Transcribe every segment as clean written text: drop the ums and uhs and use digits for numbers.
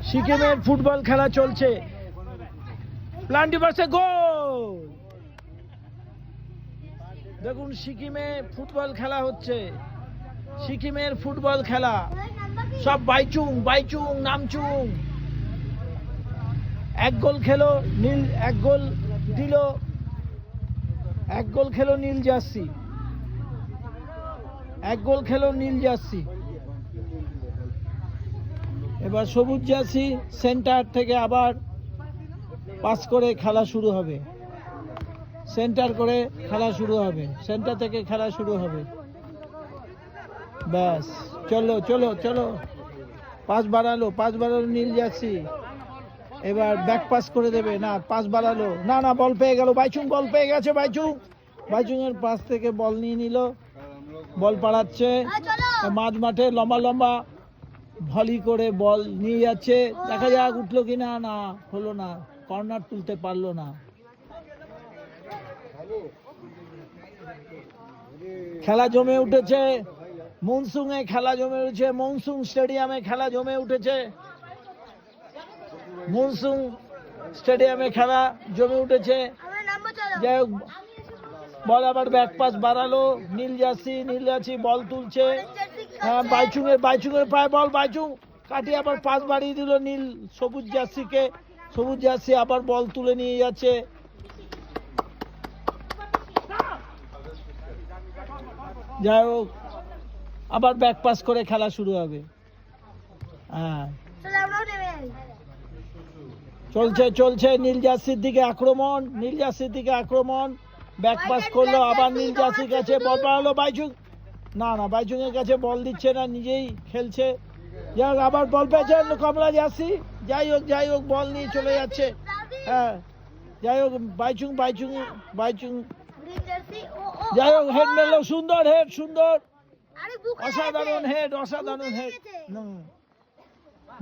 সিকিমের ফুটবল খেলা চলছে। প্লান্টি ভার্সেস গোল। দেখুন সিকিমে ফুটবল খেলা হচ্ছে। সিকিমের ফুটবল খেলা সব বাইচুং বাইচুং নামচুং। এক গোল খেলো নীল, এক গোল দিল, এক গোল খেলো নীল জার্সি, এক গোল খেলো নীল জার্সি। এবার সবুজ জার্সি সেন্টার থেকে আবার পাস করে খেলা শুরু হবে। সেন্টার করে খেলা শুরু হবে, সেন্টার থেকে খেলা শুরু হবে। ব্যাস, চলো চলো চলো। পাস বাড়ালো, পাস বাড়ালো নীল জার্সি। এবার ব্যাক পাস করে দেবে, না পাস বাড়ালো, না না বল পেয়ে গেল বাইচুং, বল পেয়ে গেছে বাইচুং। বাইচুং এর পাস থেকে বল নিয়ে নিল, বল পাড়াচ্ছে মাঝ মাঠে, লম্বা লম্বা ভলি করে বল নিয়ে যাচ্ছে। দেখা যাক উঠলো কিনা, না হলো না, কর্নার তুলতে পারলো না। খেলা জমে উঠেছে মনসুং এ, খেলা জমে উঠেছে মনসুং স্টেডিয়ামে, খেলা জমে উঠেছে মনসুং স্টেডিয়ামে, খেলা জমে উঠেছে। যাই হোক বল আবার ব্যাক পাস বাড়ালো নীল জার্সি, নীল জার্সি বল তুলছে। হ্যাঁ বাইচুং এর পায়ে বল, বাইচুং কাটিয়ে আবার পাস বাড়িয়ে দিল নীল সবুজ জার্সিকে। সবুজ জার্সি আবার বল তুলে নিয়ে যাচ্ছে। যাই হোক আবার ব্যাক পাস করে খেলা শুরু হবে। হ্যাঁ চলছে চলছে নীল জার্সির দিকে আক্রমণ, নীল জার্সির দিকে আক্রমণ। ব্যাক পাস করলো, আবার নীল জার্সির কাছে বল পাঠালো বাইচুং, না না বাইচুং এর কাছে বল দিচ্ছে না, নিজেই খেলছে। যাই হোক আবার বল পেয়েছে কমলা জার্সি। যাই হোক বল নিয়ে চলে যাচ্ছে। হ্যাঁ যাই হোক বাইচুং বাইচুং বাইচুং যাই হোক হেড মেলো, সুন্দর হেড, সুন্দর, অসাধারণ হেড, অসাধারণ হেড।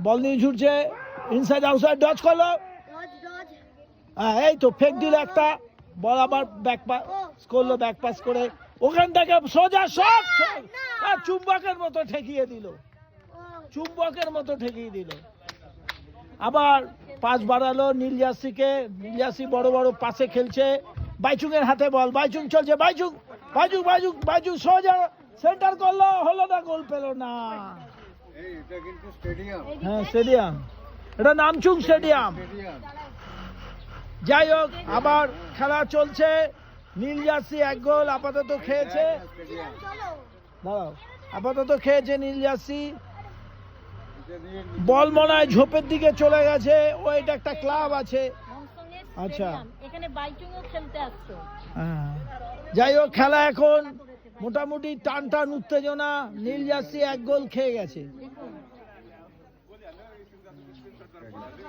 বল নিয়ে ছুটছে, ইনসাইড আউটসাইড ডচ করলো। হ্যাঁ এই তো ফেক দিল একটা, বল আবার ব্যাক পাস করলো, ব্যাক পাস করে ওখান থেকে সোজা শট, চুম্বকের মতো ঠেকিয়ে দিল, চুম্বকের মতো ঠেকিয়ে দিল। আবার পাস বাড়ালো নীল জার্সিকে, নীল জার্সি বড় বড় পাশে খেলছে। বাইচুং এর হাতে বল, বাইচুং চলছে, বাইচুং বাইচুং বাইচুং বাইচুং সোজা সেন্টার করলো, হলো না, গোল পেল না। হ্যাঁ স্টেডিয়াম, এটা নামচুং স্টেডিয়াম। যাই হোক আবার খেলা চলছে, নীল জার্সি এক গোল আপাতত খেয়েছে, দাঁড়াও আপাতত খেয়েছে নীল জার্সি। বল মনে হয় ঝোপের দিকে চলে গেছে, ও এটা একটা ক্লাব আছে। আচ্ছা এখানে বাইচুংও খেলতে আসতো। যাই হোক খেলা এখন মোটামুটি টান টান উত্তেজনা, নীল জার্সি এক গোল খেয়ে গেছে।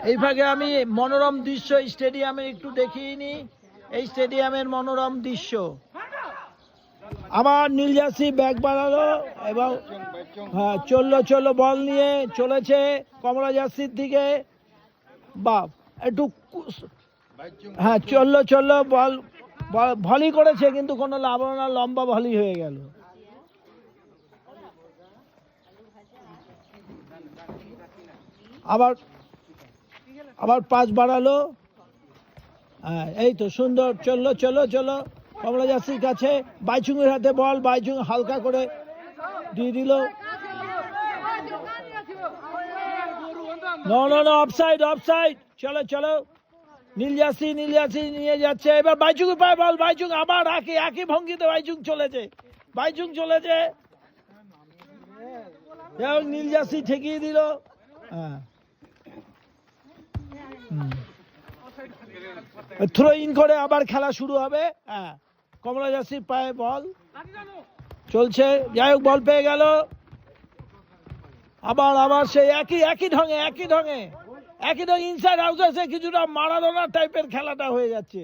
এই ভাগে আমি মনোরম দৃশ্য এই স্টেডিয়ামে একটু দেখিয়ে নি, এই স্টেডিয়ামের মনোরম দৃশ্য। আবার নীল জার্সি ব্যাক বাড়ালো এবং হ্যাঁ চললো বল নিয়ে চলেছে কমলা জার্সির দিকে। বাপ একটু হ্যাঁ চললো বল, ভলি করেছে কিন্তু কোনো লাভ না, লম্বা ভলি হয়ে গেল। আবার পাস বাড়ালো। হ্যাঁ এই তো সুন্দর, চলো কমলা জার্সির কাছে, বাইচুং এর হাতে বল, বাইচুং হালকা করে দিয়ে দিল। না অফসাইড, চলো নীল জার্সি নিয়ে যাচ্ছে। এবার বাইচুং পায় বল, বাইচুং আবার একই ভঙ্গিতে বাইচুং চলেছে। নীল জার্সি ঠেকিয়ে দিল। হ্যাঁ থ্রো ইন করে আবার খেলা শুরু হবে। হ্যাঁ কমলা জার্সির পায়ে বল চলছে, যাই হোক বল পেয়ে গেল। আবার সেই একই ঢঙে ইনসাইড আউটসাইডে কিছুটা মারাদোনা টাইপের খেলাটা হয়ে যাচ্ছে।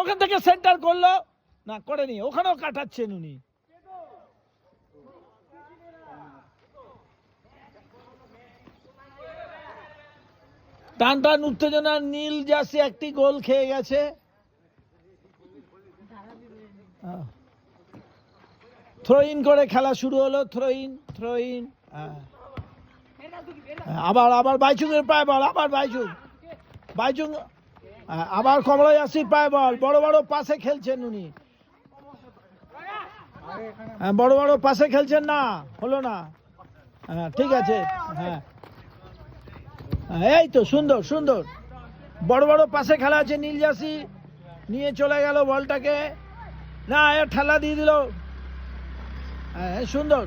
ওখান থেকে সেন্টার করলো, না করেনি, ওখানেও কাটাচ্ছেন উনি। টান উত্তেজনা, নীল জার্সি একটি গোল খেয়ে গেছে। থ্রো ইন করে খেলা শুরু হলো, থ্রো ইন। আবার আবার বাইচুংয়ের পায়ে বল, আবার বাইচুং, বাইচুং, আবার কমলা জার্সির পায়ে বল। বড় বড় পাশে খেলছেন উনি, বড় বড় পাশে খেলছেন না, হলো না। হ্যাঁ ঠিক আছে, হ্যাঁ এই তো সুন্দর সুন্দর, বড় বড় পাশে খেলা আছে। নীল জার্সি নিয়ে চলে গেল বলটাকে, না ঠেলা দিয়ে দিল। হ্যাঁ সুন্দর,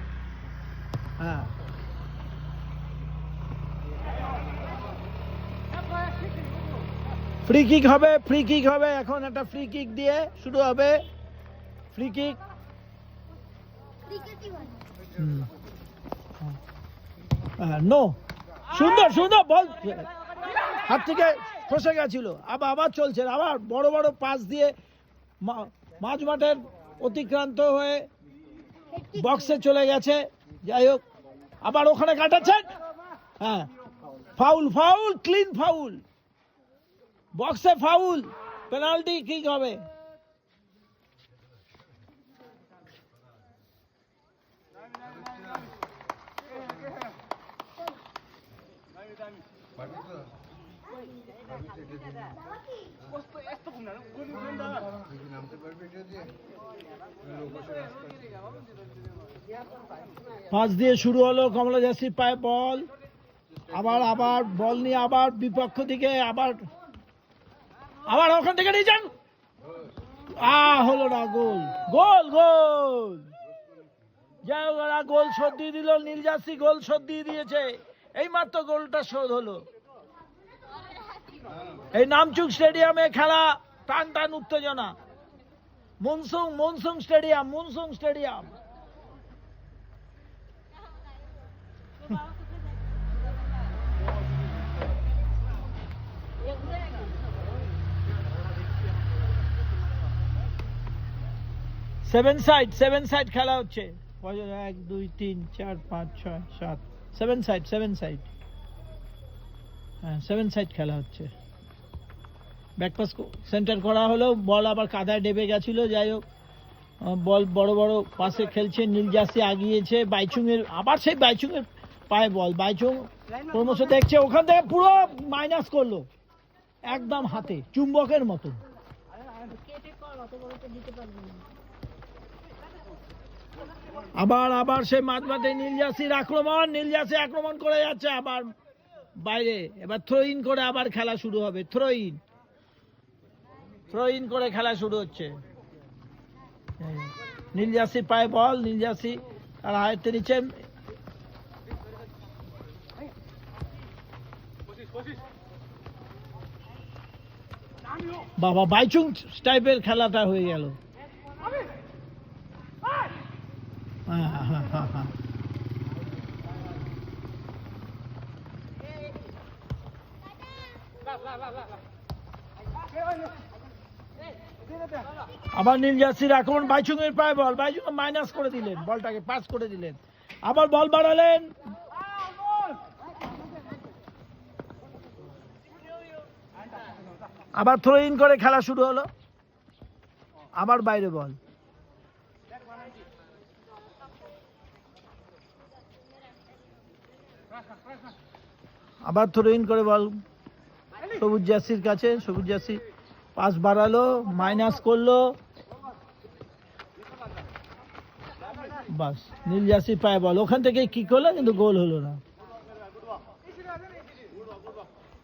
হ্যাঁ ফ্রি কিক হবে, ফ্রি কিক হবে এখন, একটা ফ্রি কিক দিয়ে শুরু হবে। ফ্রি কিক, নো, সুন্দর সুন্দর বল, হাত থেকে খসে গেছিল। আবার আবার চলছে, আবার বড় বড় পাস দিয়ে মাঝ মাঠের অতিক্রান্ত হয়ে বক্সে চলে গেছে। যাই হোক, আবার ওখানে কাটাচ্ছেন, হ্যাঁ ফাউল, ফাউল, ক্লিন ফাউল, বক্সে ফাউল, পেনাল্টি কিক হবে। পাস দিয়ে শুরু হলো, কমলা জার্সির পায়ে বল, আবার আবার বল নিয়ে আবার বিপক্ষ দিকে, আবার আবার ওখান থেকে নিয়ে যান, হলো না, গোল, গোল, গোল। যাই হোক, ওরা গোল শোধ দিয়ে দিল, নীল জার্সি গোল শোধ দিয়ে দিয়েছে। এই মাত্র গোলটা শোধ হলো। এই নামচুং স্টেডিয়ামে খেলা, টান টান উত্তেজনা। মনসুং, মনসুং স্টেডিয়াম, মনসুং স্টেডিয়াম। সেভেন সাইড খেলা হচ্ছে। 1 2 3 4 5 6 7, সেভেন সাইড, হ্যাঁ সেভেন সাইড খেলা হচ্ছে। ব্যাকপাস সেন্টার করা হলো, বল আবার কাদায় ডেবে গেছিল। যাই হোক, বল বড় বড় পাশে খেলছে, নীল জার্সি আগিয়েছে। বাইচুং এর, আবার সেই বাইচুং এর পায়ে বল, বাইচুং ক্রমশ দেখছে, ওখান থেকে পুরো মাইনাস করলো একদম হাতে, চুম্বকের মতো। আবার আবার সেই মাঝমাঠে নীল জার্সির আক্রমণ, নীল জার্সি আক্রমণ করে যাচ্ছে, আবার বাইরে। এবার থ্রো ইন করে আবার খেলা শুরু হবে। থ্রো ইন করে খেলা শুরু হচ্ছে। নীল জার্সির পায়ে বল, নীল জার্সি তার আয়ত্তে নিচ্ছেন। বাবা, বাইচুং টাইপের খেলাটা হয়ে গেল। আবার নীল জার্সির আক্রমণ, বাইচুং এর পায়ে বল, বাইচুং মাইনাস করে দিলেন, বলটাকে পাস করে দিলেন। আবার বল বাড়ালেন, আবার থ্রো ইন করে খেলা শুরু হলো। আবার বাইরে বল, আবার থ্রো ইন করে বল সবুজ জার্সির কাছে। সবুজ জার্সি পাস বাড়ালো, মাইনাস করলো, বাস নীল জার্সির পায়ে বল, ওখান থেকে কিক হলো কিন্তু গোল হলো না।